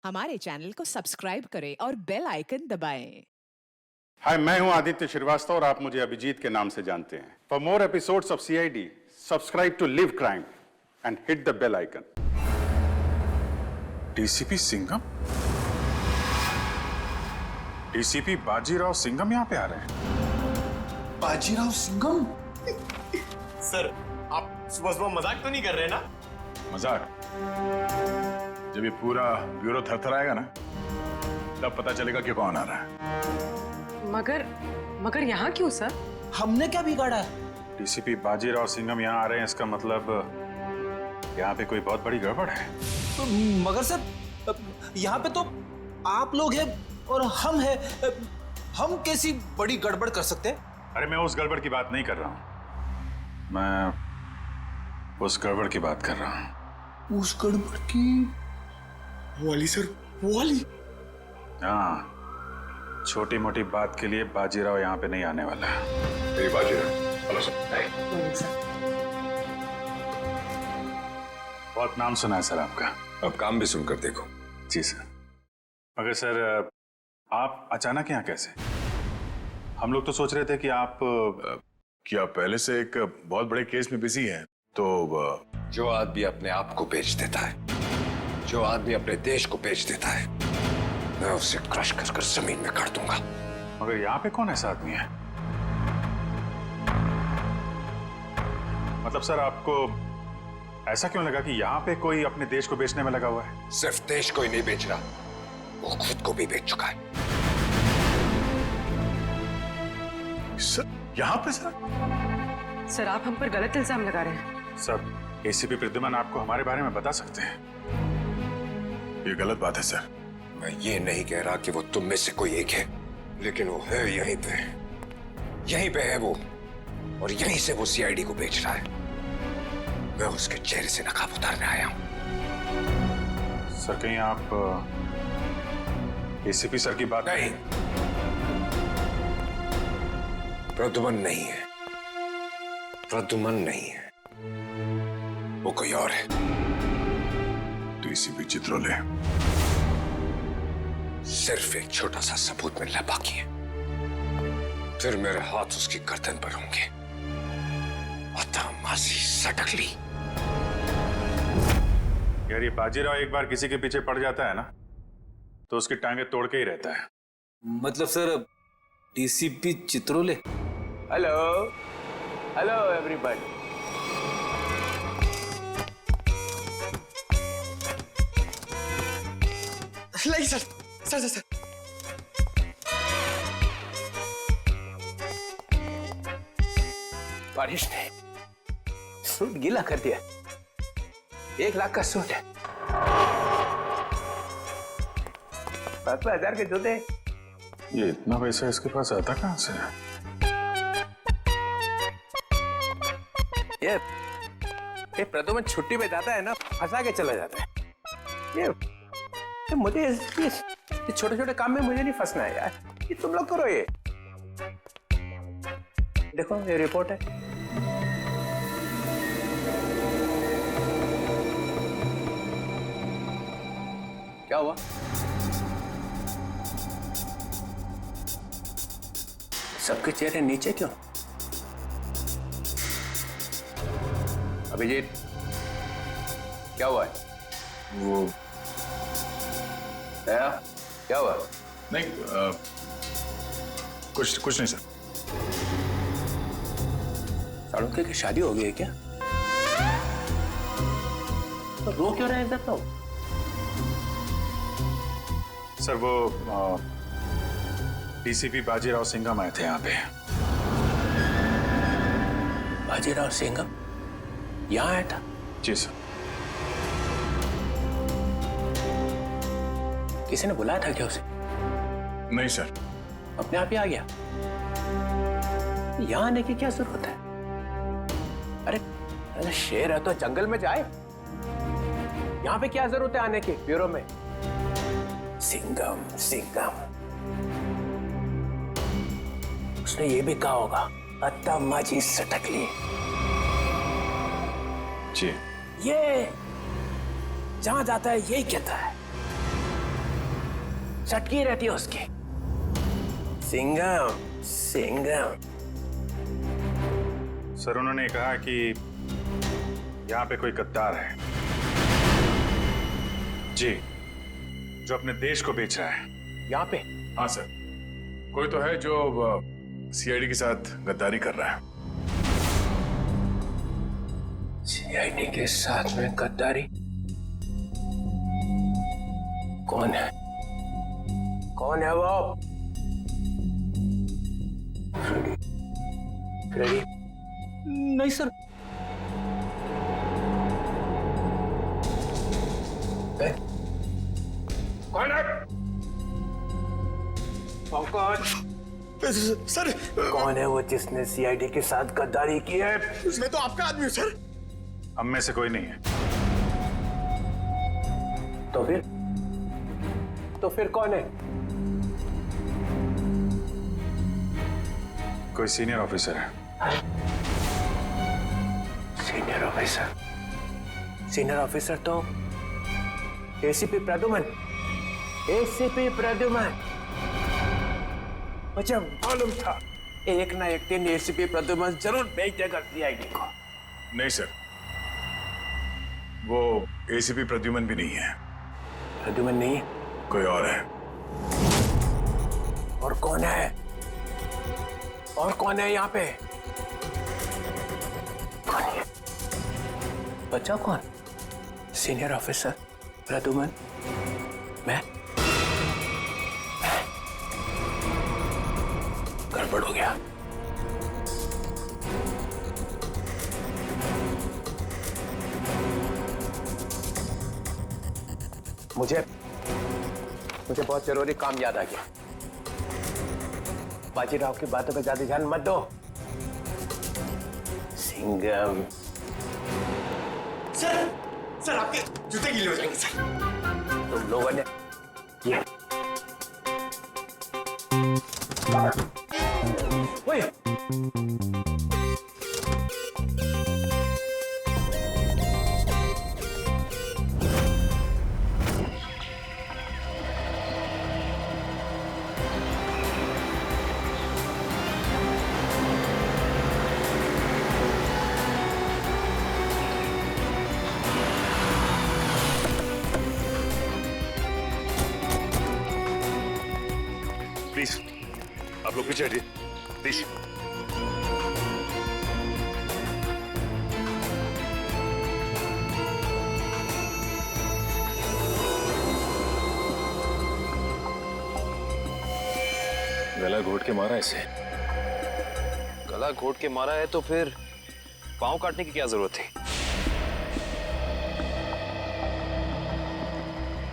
हमारे चैनल को सब्सक्राइब करें और बेल आइकन दबाएं। हाय, मैं हूं आदित्य श्रीवास्तव और आप मुझे अभिजीत के नाम से जानते हैं। For more episodes of CID, subscribe to live crime and hit the bell icon. DCP Singham? DCP Bajirao Singham यहाँ पे आ रहे हैं। बाजीराव सिंघम? सर, आप सुबह सुबह मजाक तो नहीं कर रहे ना? मजाक? जब ये पूरा ब्यूरो थरथराएगा ना, तब पता चलेगा कि कौन आ रहा है। मगर यहाँ क्यों सर? हमने क्या बिगाड़ा है? डीसीपी बाजीराव सिंघम यहाँ आ रहे हैं, इसका मतलब यहाँ पे कोई बहुत बड़ी गड़बड़ है। तो मगर सर, यहाँ पे तो आप लोग हैं और हम हैं। हम कैसी बड़ी गड़बड़ कर सकते हैं? अरे मैं उस गड़बड़ की बात नहीं कर रहा हूँ, मैं उस गड़बड़ की बात कर रहा हूँ। उस गड़बड़ की? वो वाली सर, वो वाली। हाँ, छोटी मोटी बात के लिए बाजीराव यहाँ पे नहीं आने वाला है। मेरी बाजीराव, हेलो सर। बहुत नाम सुना है सर आपका। अब काम भी सुनकर देखो। जी सर। मगर सर, आप अचानक यहाँ कैसे? हम लोग तो सोच रहे थे कि आप पहले से एक बहुत बड़े केस में बिजी हैं, तो जो आदमी अपने आप को बेच देता है, जो आदमी अपने देश को बेच देता है, मैं उसे क्रश कर कर जमीन में काट दूंगा। मगर यहाँ पे कौन ऐसा आदमी है? मतलब सर, आपको ऐसा क्यों लगा कि यहाँ पे कोई अपने देश को बेचने में लगा हुआ है? सिर्फ देश को ही नहीं बेच रहा, वो खुद को भी बेच चुका है। सर, यहाँ पे सर, आप हम पर गलत इल्जाम लगा रहे हैं। सर, एसीपी प्रद्युमन आपको हमारे बारे में बता सकते हैं। ये गलत बात है सर। मैं ये नहीं कह रहा कि वो तुम में से कोई एक है, लेकिन वो है यहीं पे है वो, और यहीं से वो सीआईडी को बेच रहा है। मैं उसके चेहरे से नकाब उतारने आया हूं। सर, कहीं आप एसीपी सर की बात? नहीं, प्रद्युमन नहीं है, प्रद्युमन नहीं है, वो कोई और है। डीसीपी चित्रोले। सिर्फ एक छोटा सा सबूत मिलना बाकी है, फिर मेरे हाथ उसकी गर्दन पर होंगे। अतः मासी सटकली। यार, ये बाजीराव एक बार किसी के पीछे पड़ जाता है ना, तो उसकी टांगे तोड़ के ही रहता है। मतलब sir, DCP Chitrole? Hello, hello everybody. नहीं सर, सर। बारिश ने सूट गीला कर दिया। 1 लाख का सूट है, 5,000 के जूते। ये इतना पैसा इसके पास आता कहां से? ये प्रद्युमन छुट्टी पे जाता है ना, फंसा के चला जाता है। ये मुझे ये छोटे छोटे काम में मुझे नहीं फंसना है यार। ये तुम लोग करो। ये देखो, ये रिपोर्ट है। क्या हुआ? सबके चेहरे नीचे क्यों? अभिजीत, क्या हुआ है? वो क्या हुआ? नहीं, कुछ नहीं सर। साड़ुके की शादी हो गई है क्या? तो रो क्यों रहे हैं तो? सर, वो डीसीपी बाजीराव सिंघम आए थे यहाँ पे। बाजीराव सिंघम यहाँ आया था? जी सर। किसी ने बुलाया था क्या उसे? नहीं सर। अपने आप ही आ गया? यहाँ आने की क्या जरूरत है? अरे शेर है तो जंगल में जाए। यहाँ पे क्या जरूरत है आने की ब्यूरो में? सिंघम। उसने ये भी कहा होगा, अत्ता माजी सटकली। जी। ये जहां जाता है यही कहता है, सटकी रहती है उसकी। सिंघम सिंघम। सर, उन्होंने कहा कि यहाँ पे कोई गद्दार है। जी, जो अपने देश को बेच रहा है। यहाँ पे? हाँ सर, कोई तो है जो सीआईडी के साथ गद्दारी कर रहा है। सीआईडी के साथ में गद्दारी? कौन है? कौन है वो? फ्रेडी? नहीं सर। कौन है? पंकज, सर, कौन है वो जिसने सीआईडी के साथ गद्दारी की है? मैं तो आपका आदमी हूँ सर। हम में से कोई नहीं है। तो फिर कौन है? कोई सीनियर ऑफिसर है। Senior officer? सीनियर ऑफिसर तो एसीपी प्रद्युमन। एसीपी प्रद्युमन। मुझे मालूम था एक ना एक दिन एसीपी प्रद्युमन जरूर बेच देगा सीआईडी को। नहीं सर, वो एसीपी प्रद्युमन भी नहीं है। प्रद्युमन नहीं? कोई और है। और कौन है? और कौन है यहाँ पे? कौन है? बच्चा कौन? सीनियर ऑफिसर प्रद्युमन, मैं? गड़बड़ हो गया। मुझे बहुत जरूरी काम याद आ गया। बाजीराव की बातों पे ज्यादा ध्यान मत दो। सिंघम। सर आपके जूते गीले हो जाएंगे सर। तुम लोगों ने ये ओए, प्लीज आप लोग पीछे हटिए प्लीज। गला घोट के मारा इसे। गला घोट के मारा है तो फिर पांव काटने की क्या जरूरत थी?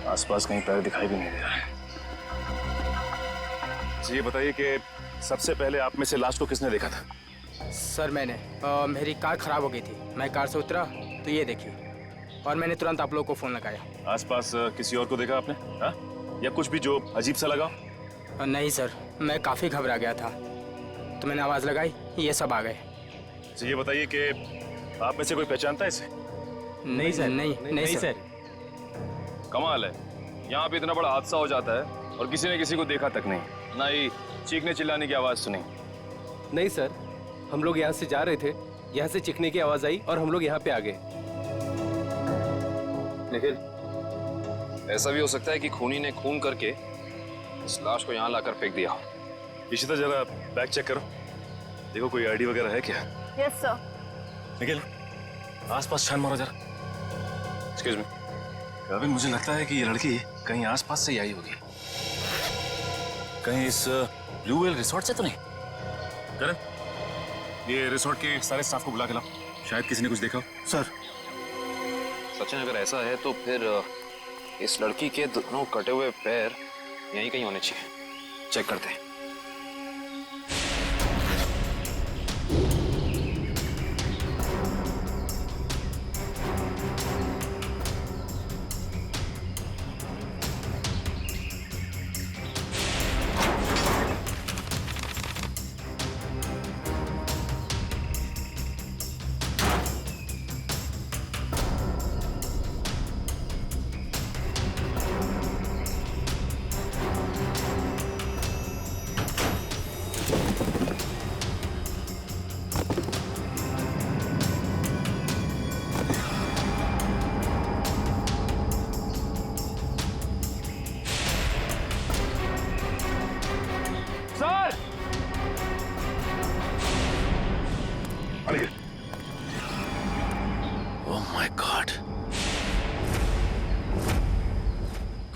आसपास कहीं पैर दिखाई भी नहीं दे रहा है। ये बताइए कि सबसे पहले आप में से लाश को किसने देखा था? सर मैंने मेरी कार खराब हो गई थी। मैं कार से उतरा तो ये देखिए और मैंने तुरंत आप लोगों को फोन लगाया। आसपास किसी और को देखा आपने? हाँ? या कुछ भी जो अजीब सा लगा? नहीं सर, मैं काफ़ी घबरा गया था तो मैंने आवाज़ लगाई, ये सब आ गए। ये बताइए कि आप में से कोई पहचानता है इसे? नहीं सर, नहीं सर। कमाल है, यहाँ पे इतना बड़ा हादसा हो जाता है और किसी ने किसी को देखा तक नहीं, ना ही चीखने चिल्लाने की आवाज़ सुनी। नहीं सर, हम लोग यहाँ से जा रहे थे, यहाँ से चीखने की आवाज आई और हम लोग यहाँ पे आ गए। निखिल, ऐसा भी हो सकता है कि खूनी ने खून करके इस लाश को यहाँ लाकर फेंक दिया। इशिता जरा बैग चेक करो, देखो कोई आईडी वगैरह है क्या? Yes sir. निखिल, आसपास छान मारो जरा। एक्सक्यूज मी, रविन, मुझे लगता है कि ये लड़की कहीं आसपास से ही आई होगी। कहीं इस ब्लू व्हेल रिसोर्ट से तो नहीं? करण, ये रिसोर्ट के सारे स्टाफ को बुला के लाओ, शायद किसी ने कुछ देखा। सर। सचिन, अगर ऐसा है तो फिर इस लड़की के दोनों कटे हुए पैर यहीं कहीं होने चाहिए। चेक करते हैं।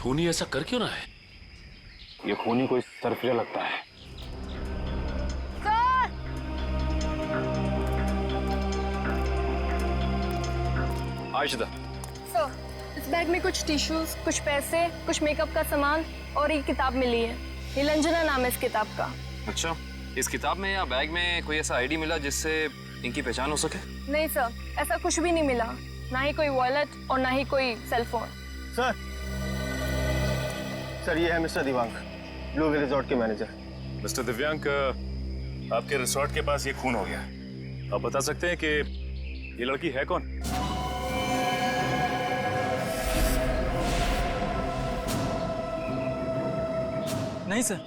खूनी ऐसा कर क्यों ना है? ये खूनी कोई सरफिरा लगता है। आयशा, सर, इस बैग में कुछ टिश्यूज, कुछ पैसे, कुछ मेकअप का सामान और एक किताब मिली है। नीलंजना नाम है इस किताब का। अच्छा, इस किताब में या बैग में कोई ऐसा आईडी मिला जिससे इनकी पहचान हो सके? नहीं सर, ऐसा कुछ भी नहीं मिला, ना ही कोई वॉलेट और ना ही कोई सेल फोन। सर ये है mister Diwang, blue will resort के मैनेजर। मिस्टर दिव्यांक, आपके रिसोर्ट के पास ये खून हो गया। आप बता सकते हैं कि ये लड़की है कौन? नहीं सर,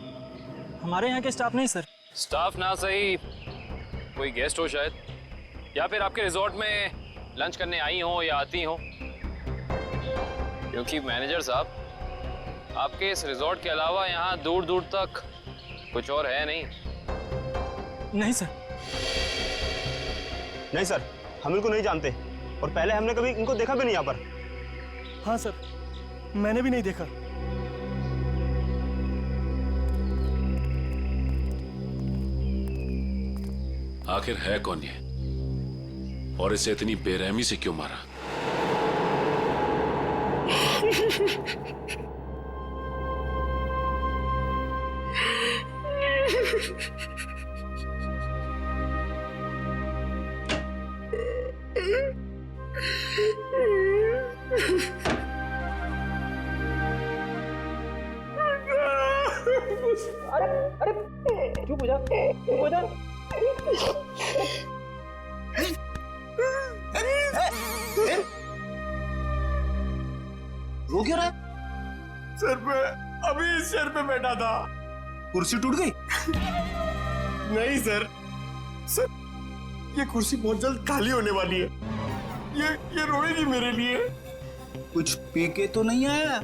हमारे यहाँ के स्टाफ नहीं सर। स्टाफ ना सही, कोई गेस्ट हो शायद, या फिर आपके रिजॉर्ट में लंच करने आई हो या आती हो। क्योंकि मैनेजर साहब, आपके इस रिजॉर्ट के अलावा यहाँ दूर दूर तक कुछ और है नहीं। नहीं सर। नहीं सर, हम इनको नहीं जानते और पहले हमने कभी इनको देखा भी नहीं यहाँ पर। हाँ सर, मैंने भी नहीं देखा। आखिर है कौन ये, और इसे इतनी बेरहमी से क्यों मारा? अरे चुप हो जा, चुप हो जा। रो क्यों रहा है? सर मैं अभी इस चेयर पे बैठा था। कुर्सी टूट गई? नहीं सर, सर ये कुर्सी बहुत जल्द खाली होने वाली है। ये रोएगी मेरे लिए। कुछ पी के तो नहीं आया?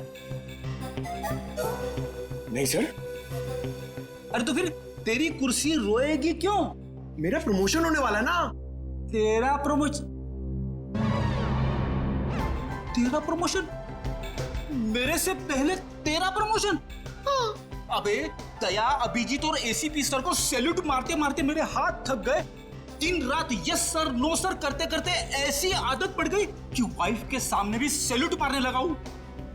नहीं सर। अरे तो फिर तेरी कुर्सी रोएगी क्यों? मेरा प्रमोशन होने वाला है ना। तेरा प्रमोशन? तेरा प्रमोशन? मेरे से पहले तेरा प्रमोशन? अबे दया, अभिजीत और एसीपी सर को सैल्यूट मारते मारते मेरे हाथ थक गए। दिन रात यस सर नो सर करते करते ऐसी आदत पड़ गई कि वाइफ के सामने भी सैल्यूट मारने लगा हूं,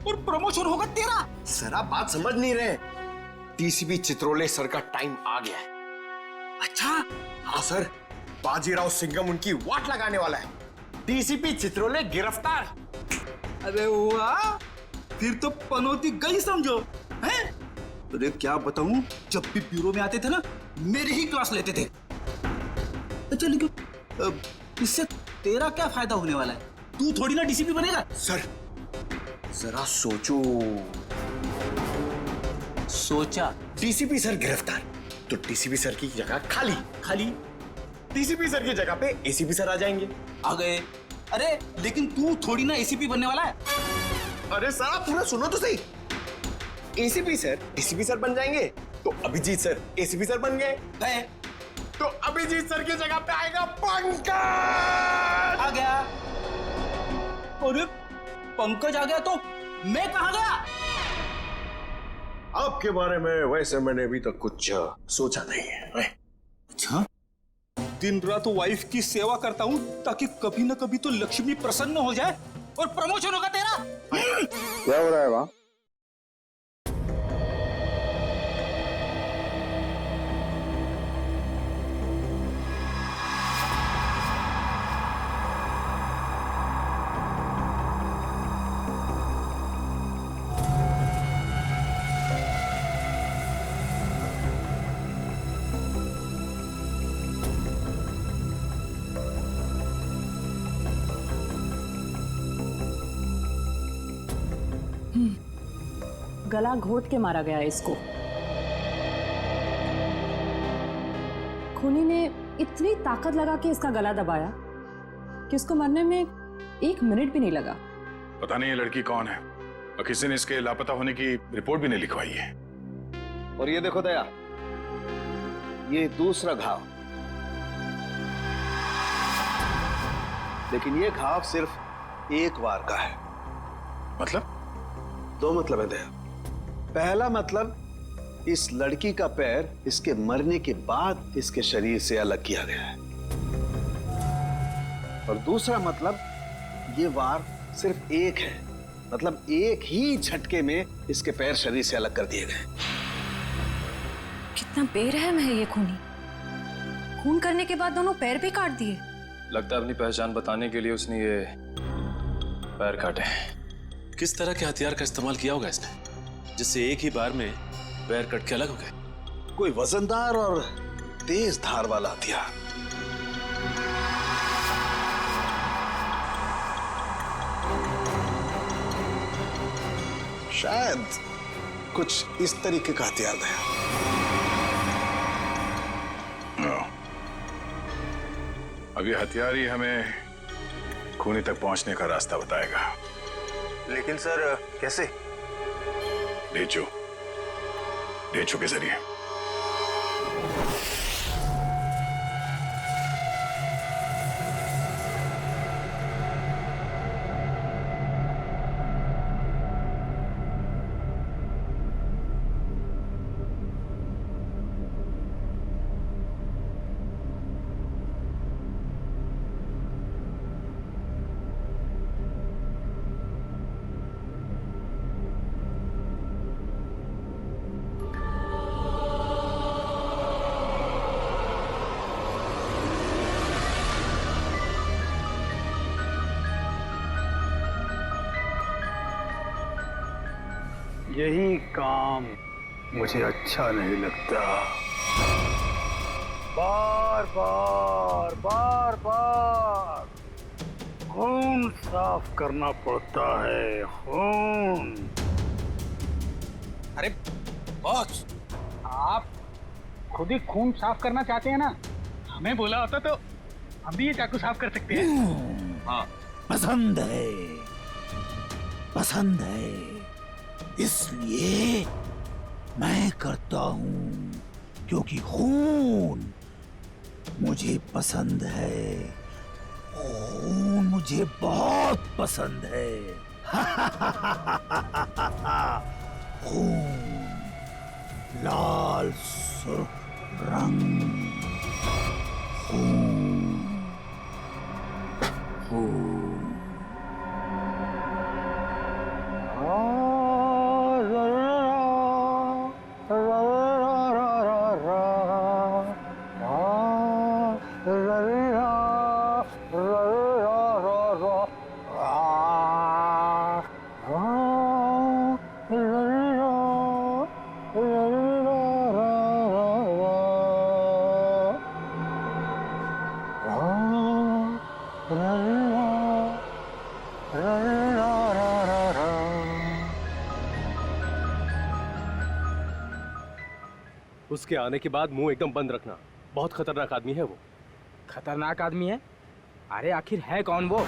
और प्रमोशन होगा तेरा। सर आप बात समझ नहीं रहे। डीसीपी चित्रोले सर का टाइम आ गया है। अच्छा? हाँ सर, बाजीराव सिंघम उनकी वाट लगाने वाला है। डीसीपी चित्रोले गिरफ्तार। अरे वाह, फिर तो पनौती गई समझो। हैं? अरे क्या बताऊं, जब भी ब्यूरो में आते थे ना, मेरी ही क्लास लेते थे। अच्छा लेकिन इससे तेरा क्या फायदा होने वाला है? तू थोड़ी ना डीसीपी बनेगा। सर जरा सोचो। सोचा? डीसीपी सर गिरफ्तार तो डीसीपी सर की जगह खाली। डीसीपी सर की जगह पे एसीपी सर आ जाएंगे। आ गए। अरे लेकिन तू थोड़ी ना एसीपी बनने वाला है। अरे सर आप थोड़ा सुनो तो सही। एसीपी सर डीसीपी सर बन जाएंगे तो अभिजीत सर एसीपी सर बन गए, तो अभिजीत सर की जगह पे आएगा पंकज। आ गया। अरे पंकज आ गया तो मैं कहां गया? आपके बारे में वैसे मैंने अभी तक कुछ सोचा नहीं है। अच्छा, दिन रात वाइफ की सेवा करता हूं ताकि कभी ना कभी तो लक्ष्मी प्रसन्न हो जाए और प्रमोशन होगा तेरा। क्या हो रहा है वहां? गला घोट के मारा गया इसको। खूनी ने इतनी ताकत लगा के इसका गला दबाया कि उसको मरने में 1 मिनट भी नहीं लगा। पता नहीं ये लड़की कौन है, और किसी ने इसके लापता होने की रिपोर्ट भी नहीं लिखवाई है। और ये देखो दया, ये दूसरा घाव, लेकिन ये घाव सिर्फ एक बार का है। मतलब दो मतलब है दया। पहला मतलब, इस लड़की का पैर इसके मरने के बाद इसके शरीर से अलग किया गया है। और दूसरा मतलब, ये वार सिर्फ एक है, मतलब एक ही झटके में इसके पैर शरीर से अलग कर दिए गए। कितना बेरहम है ये खूनी। खून करने के बाद दोनों पैर भी काट दिए। लगता है अपनी पहचान बताने के लिए उसने ये पैर काटे। किस तरह के हथियार का इस्तेमाल किया होगा इसने, जिससे एक ही बार में पैर कट के अलग हो गए? कोई वजनदार और तेज धार वाला हथियार। शायद कुछ इस तरीके का हथियार है। अब ये हथियार ही हमें खूनी तक पहुंचने का रास्ता बताएगा। लेकिन सर कैसे? डेचू के जरिए। यही काम मुझे अच्छा नहीं लगता। बार बार खून साफ करना पड़ता है, खून। अरे बॉस, आप खुद ही खून साफ करना चाहते हैं ना? हमें बोला होता तो हम भी ये चाकू साफ कर सकते हैं। हाँ, पसंद है, इसलिए मैं करता हूं, क्योंकि खून मुझे पसंद है। खून मुझे बहुत पसंद है। खून, लाल सुर्ख रंग, खून, खून। उसके आने के बाद मुंह एकदम बंद रखना। बहुत खतरनाक आदमी है वो। खतरनाक आदमी है? अरे आखिर है कौन वो?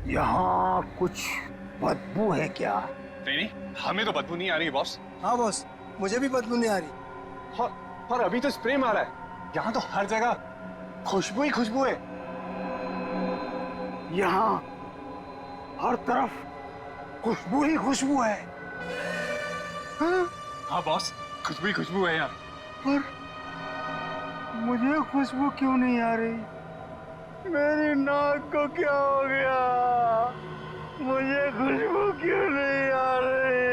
यहाँ कुछ बदबू है क्या? नहीं, हमें तो बदबू नहीं आ रही बॉस। हाँ बॉस, मुझे भी बदबू नहीं आ रही। और अभी तो स्प्रे मारा है। यहाँ तो हर जगह खुशबू ही खुशबू है। यहाँ हर तरफ खुशबू ही खुशबू है। हाँ बॉस, खुशबू ही खुशबू है यहाँ। पर मुझे खुशबू क्यों नहीं आ रही? मेरी नाक को क्या हो गया? मुझे खुशबू क्यों नहीं आ रही?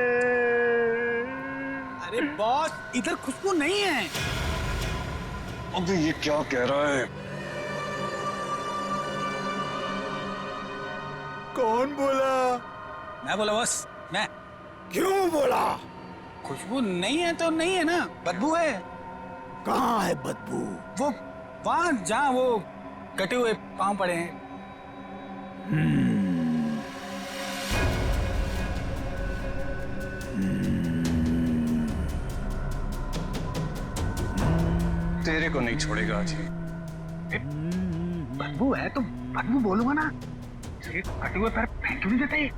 अरे बॉस, इधर खुशबू नहीं है। अबे ये क्या कह रहा है? कौन बोला? मैं बोला बॉस, मैं। क्यों बोला? खुशबू नहीं है तो नहीं है ना, बदबू है। कहाँ है बदबू? वो वहां जहाँ वो कटे हुए पांव पड़े हैं। तेरे को नहीं छोड़ेगा आज। बदबू है तो बदबू बोलूंगा ना, सिर्फ कटे हुए पैर फेंक क्यों नहीं देते?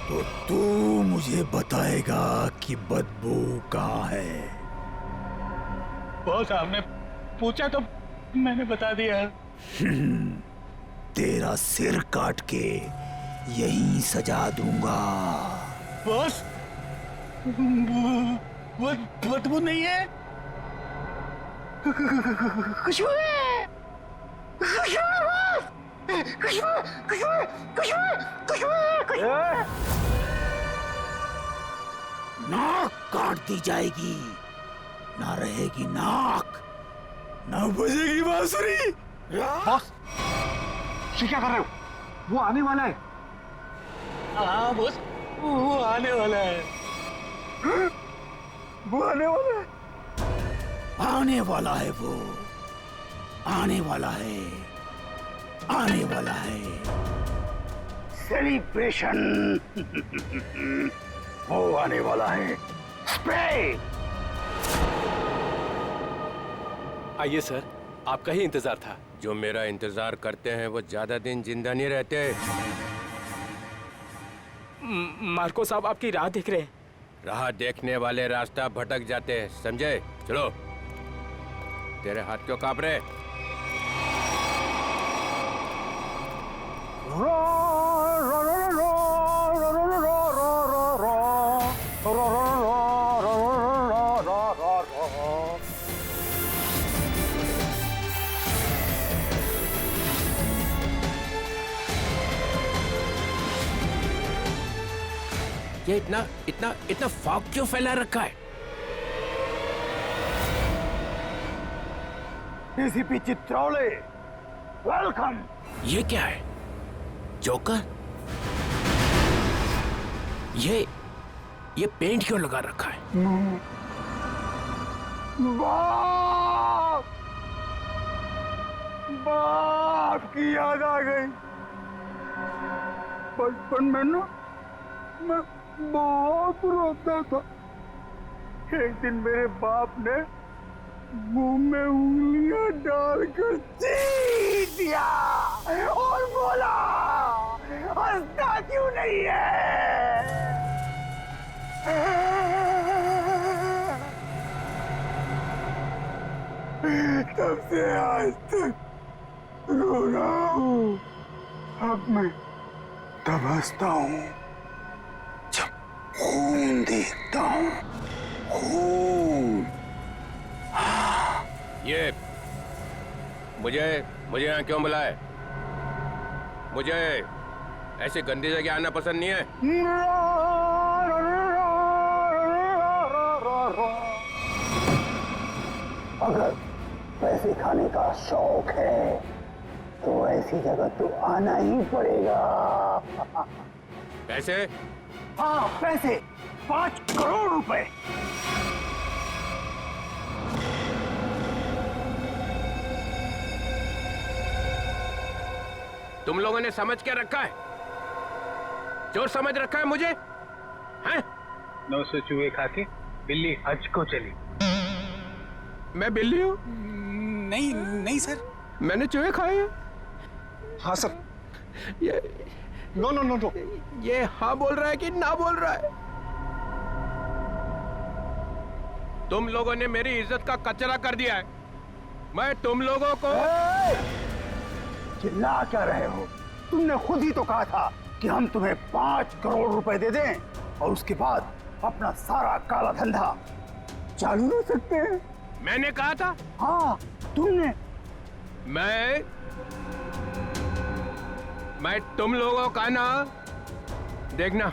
तो तू मुझे बताएगा कि बदबू कहाँ है? बॉस आपने पूछा तो मैंने बता दिया। तेरा सिर काट के यहीं सजा दूंगा। बॉस बदबू नहीं है, खुशबू है, खुशबू है बॉस, खुशबू खुशबू खुशबू खुशबू। नाक काट दी जाएगी, ना रहेगी नाक, ना बजेगी बांसुरी। बॉस ये क्या कर रहे हो? वो आने वाला है। हाँ बॉस, वो आने वाला है। वो आने वाला है, आने वाला है, वो आने वाला है, आने वाला है। सेलिब्रेशन वो आने वाला है। स्प्रे। आइए सर, आपका ही इंतजार था। जो मेरा इंतजार करते हैं वो ज्यादा दिन जिंदा नहीं रहते। मार्को साहब आपकी राह देख रहे हैं। राह देखने वाले रास्ता भटक जाते हैं, समझे? चलो। तेरे हाथ क्यों कांप रहे? ये इतना इतना इतना फॉग क्यों फैला रखा है? ACP Chitraule, welcome. ये क्या है? जोकर? ये पेंट क्यों लगा रखा है? बाप, बाप की याद आ गई। बचपन में ना मैं बहुत रोता था। एक दिन मेरे बाप ने मुंह में उंगलियां डालकर चीर दिया और बोला, हंसता क्यों नहीं है? तब से आज तक रो रहा हूँ। अब मैं तब हंसता हूँ जब खून देखता हूँ, खून। ये मुझे यहाँ क्यों बुलाए? मुझे ऐसी गंदी जगह आना पसंद नहीं है। अगर पैसे खाने का शौक है तो ऐसी जगह तो आना ही पड़ेगा। पैसे? हाँ पैसे, 5 करोड़ रुपए। तुम लोगों ने समझ क्या रखा है? जो समझ रखा है मुझे, हैं? 900 चूहे खा के बिल्ली हज को चली। मैं बिल्ली हूँ? नहीं नहीं सर, मैंने चूहे खाए हैं। हाँ सर। ये नो नो नो नो, ये हाँ बोल रहा है कि ना बोल रहा है? तुम लोगों ने मेरी इज्जत का कचरा कर दिया है। मैं तुम लोगों को चिल्ला क्या रहे हो? तुमने खुद ही तो कहा था कि हम तुम्हें 5 करोड़ रुपए दे दें और उसके बाद अपना सारा काला धंधा चालू रख सकते हैं। मैंने कहा था? मैं तुम लोगों का ना, देखना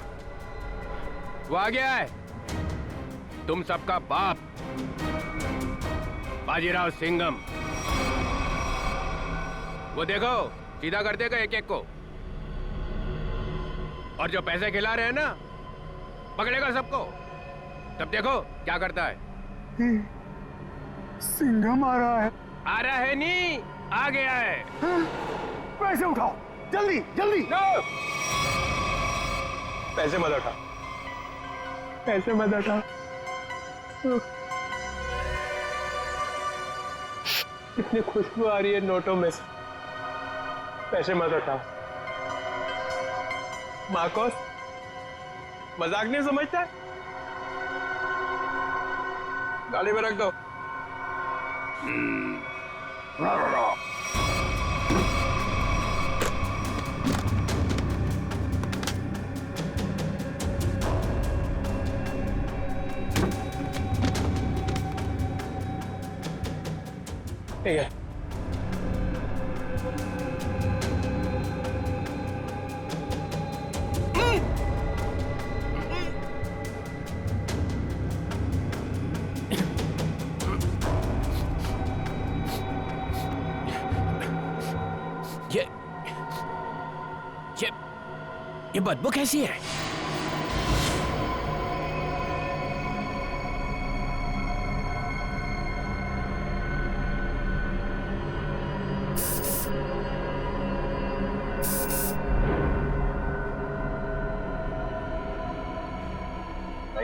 वो आ गया है, तुम सबका बाप बाजीराव सिंघम। वो देखो सीधा कर देगा एक एक को, और जो पैसे खिला रहे हैं ना पकड़ेगा सबको। तब देखो क्या करता है। सिंघम आ रहा है। आ रहा है नहीं, आ गया है। पैसे उठाओ जल्दी जल्दी। पैसे मत उठा, पैसे मत उठा। इतनी खुशबू आ रही है नोटों में से, पैसे मत उठा। मार्कोस मजाक नहीं समझता, गाड़ी में रख दो। ठीक है। ये बदबू कैसी है?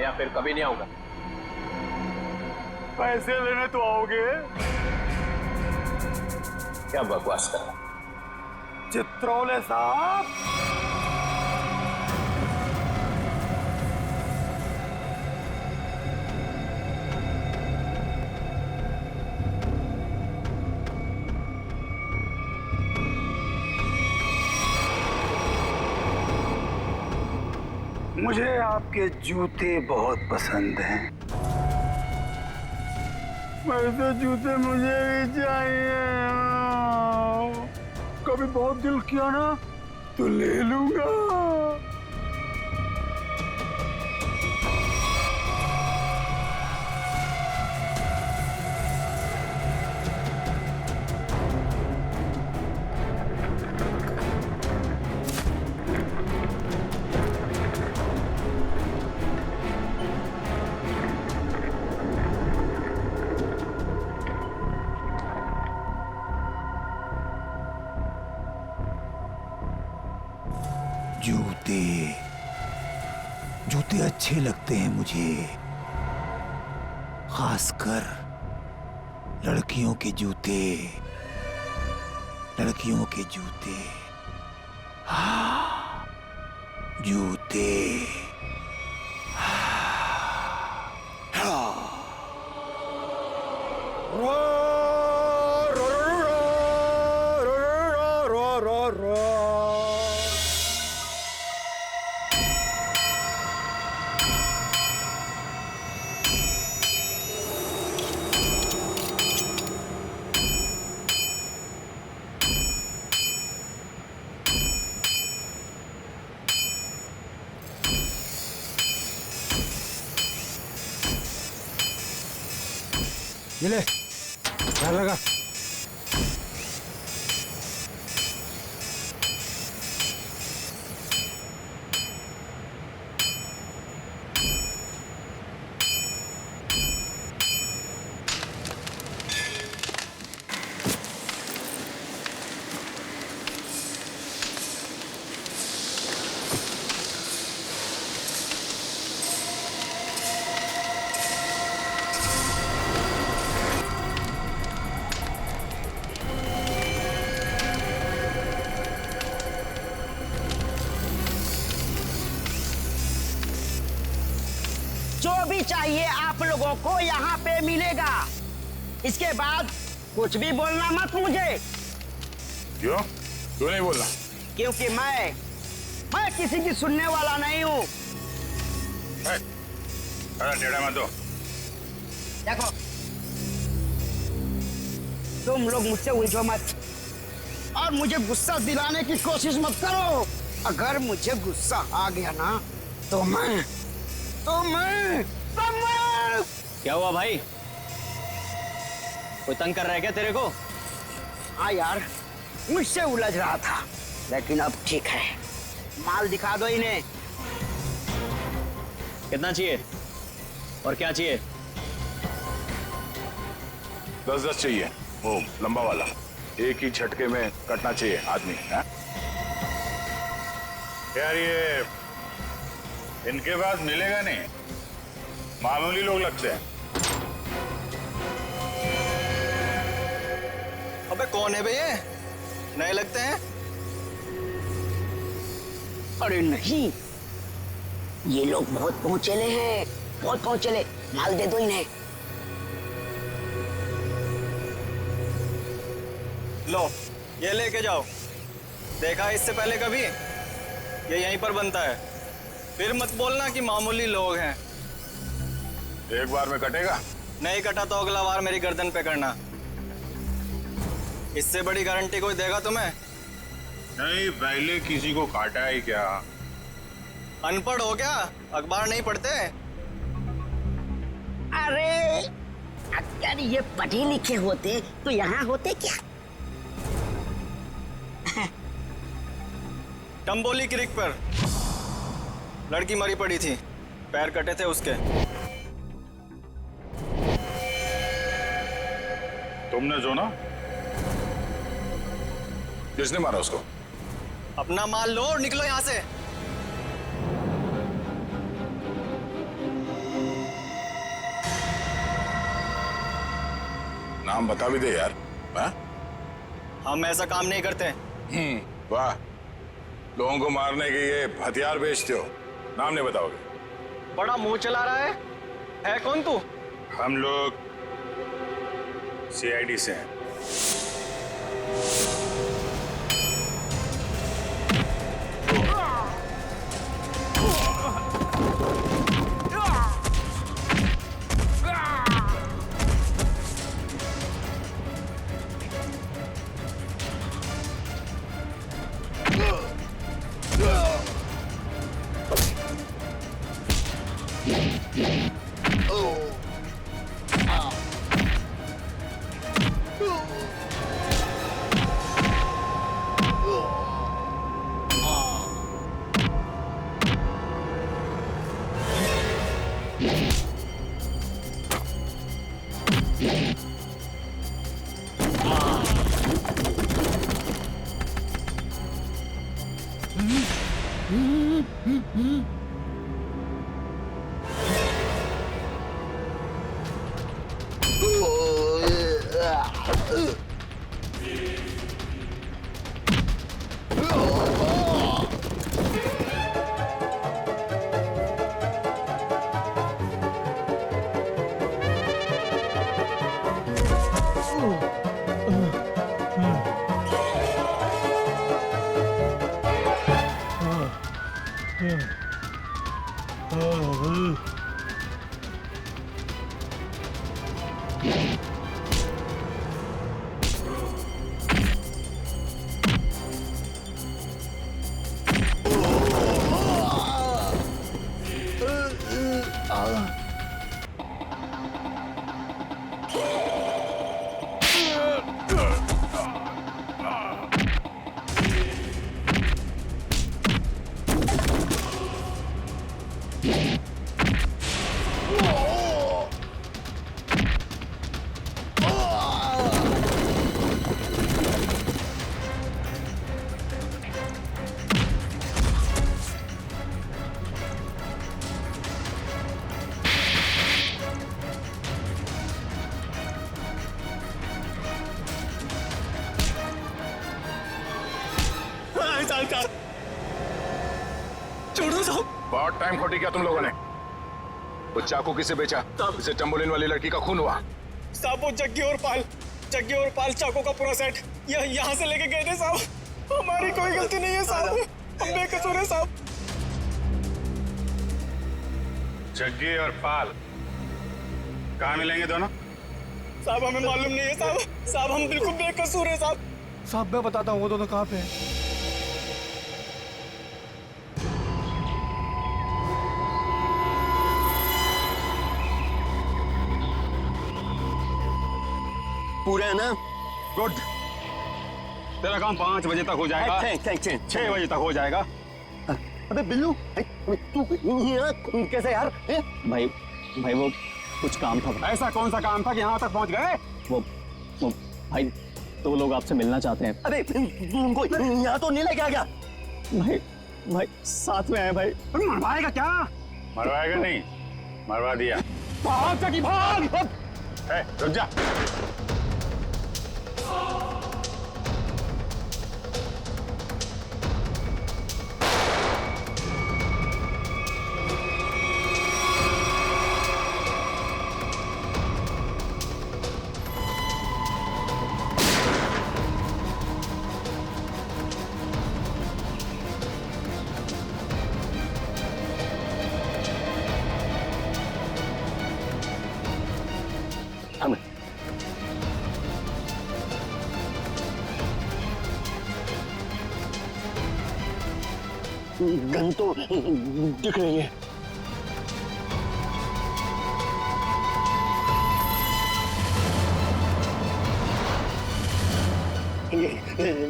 या फिर कभी नहीं आऊंगा। पैसे लेने तो आओगे? क्या बकवास कर रहा है चित्रोले साहब? मुझे आपके जूते बहुत पसंद हैं। वैसे जूते मुझे भी चाहिए। कभी बहुत दिल किया ना तो ले लूंगा। जूते अच्छे लगते हैं मुझे, खासकर लड़कियों के जूते, लड़कियों के जूते। हाँ, जूते। ये ले, ध्यान लगा। जो भी चाहिए आप लोगों को यहाँ पे मिलेगा। इसके बाद कुछ भी बोलना मत मुझे। क्यों? क्यों नहीं बोलना? क्योंकि मैं किसी की सुनने वाला नहीं हूँ। टेढ़ा मत दो। देखो, तुम लोग मुझसे उलझो मत। और मुझे गुस्सा दिलाने की कोशिश मत करो। अगर मुझे गुस्सा आ गया ना तो मैं क्या हुआ भाई? कोई तंग कर रहा है क्या तेरे को? हाँ यार, मुझसे उलझ रहा था, लेकिन अब ठीक है। माल दिखा दो इन्हें। कितना चाहिए और क्या चाहिए? 10-10 चाहिए, वो लंबा वाला, एक ही झटके में कटना चाहिए आदमी है? यार ये इनके पास मिलेगा नहीं, मामूली लोग लगते हैं। अबे कौन है भैया? नए लगते हैं। अरे नहीं, ये लोग बहुत पहुंचेले हैं, बहुत पहुंचेले। माल दे दो इन्हें। लो ये लेके जाओ। देखा इससे पहले कभी? ये यहीं पर बनता है। फिर मत बोलना कि मामूली लोग हैं। एक बार में कटेगा? नहीं कटा तो अगला बार मेरी गर्दन पे करना। इससे बड़ी गारंटी कोई देगा तुम्हें? नहीं, पहले किसी को काटा है क्या? अनपढ़ हो क्या? अखबार नहीं पढ़ते? अरे अगर ये पढ़े लिखे होते तो यहाँ होते क्या? टम्बोली क्रिक पर लड़की मरी पड़ी थी, पैर कटे थे उसके। तुमने जो ना? किसने मारा उसको? अपना माल लो और निकलो यहाँ से। नाम बता भी दे यार। हाँ? हम ऐसा काम नहीं करते। वाह, लोगों को मारने के ये हथियार बेचते हो, नाम नहीं बताओगे? बड़ा मुंह चला रहा है कौन तू? हम लोग CID से हैं। छोड़ दो साहब। बहुत टाइम खोटी किया तुम लोगों ने। वो चाकू किसे बेचा? इसे टम्बोलिन वाली लड़की का खून हुआ। साहब वो जग्गी और पाल चाकू का पूरा सेट यहाँ से लेके गए थे साहब। हमारी कोई गलती नहीं है साहब, हम बेकसूर है साहब। जग्गी और पाल कहाँ मिलेंगे दोनों? साहब हमें मालूम नहीं है साहब। साहब हम बिल्कुल बेकसूर है साहब। साहब मैं बताता हूँ वो दोनों कहाँ पे हैं। पूरा है ना? गुड। तेरा काम 5 बजे तक हो जाएगा। थैंक 6 बजे तक हो जाएगा। अबे बिल्लू, तू यहाँ कैसे यार? भाई भाई वो कुछ काम था। ऐसा कौन सा काम था कि यहाँ तक पहुँच गए? वो भाई 2 लोग आपसे मिलना चाहते हैं। अबे तू उनको यहाँ तो नहीं लेके आ गया? भाई साथ में आए भाई। मरवाएगा क्या? मरवाएगा नहीं, मरवा दिया। भाग सकी भाग। रुक जा। गन तो दिख रही है।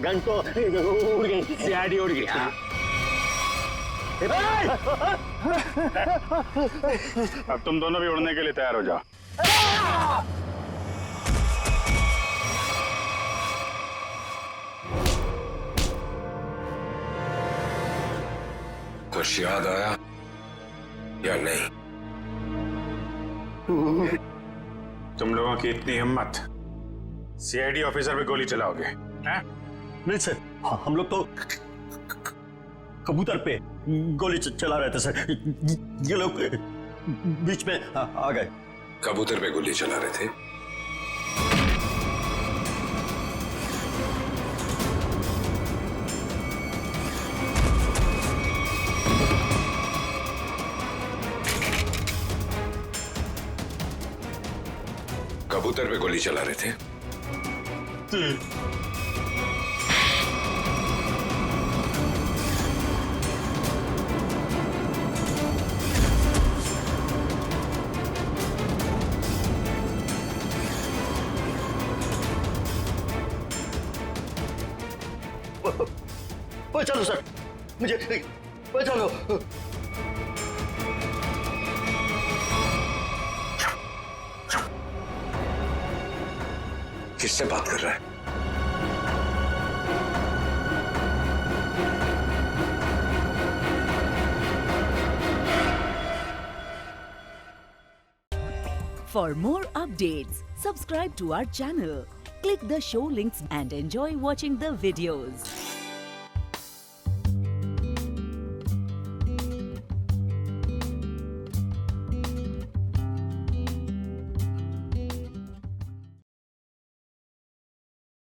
गन तो उड़ गई। सीआईडी उड़ गई। अब तुम दोनों भी उड़ने के लिए तैयार हो जाओ। कुछ याद आया या नहीं? तुम लोगों की इतनी हिम्मत, सीआईडी ऑफिसर पे गोली चलाओगे? हैं? नहीं सर, हम लोग तो कबूतर पे गोली चला रहे थे सर। ये लोग बीच में आ गए। कबूतर पे गोली चला रहे थे? कबूतर पे गोली चला रहे थे? चलो सर, मुझे चलो। किससे बात कर रहा है? For more updates, subscribe to our channel, click the show links and enjoy watching the videos.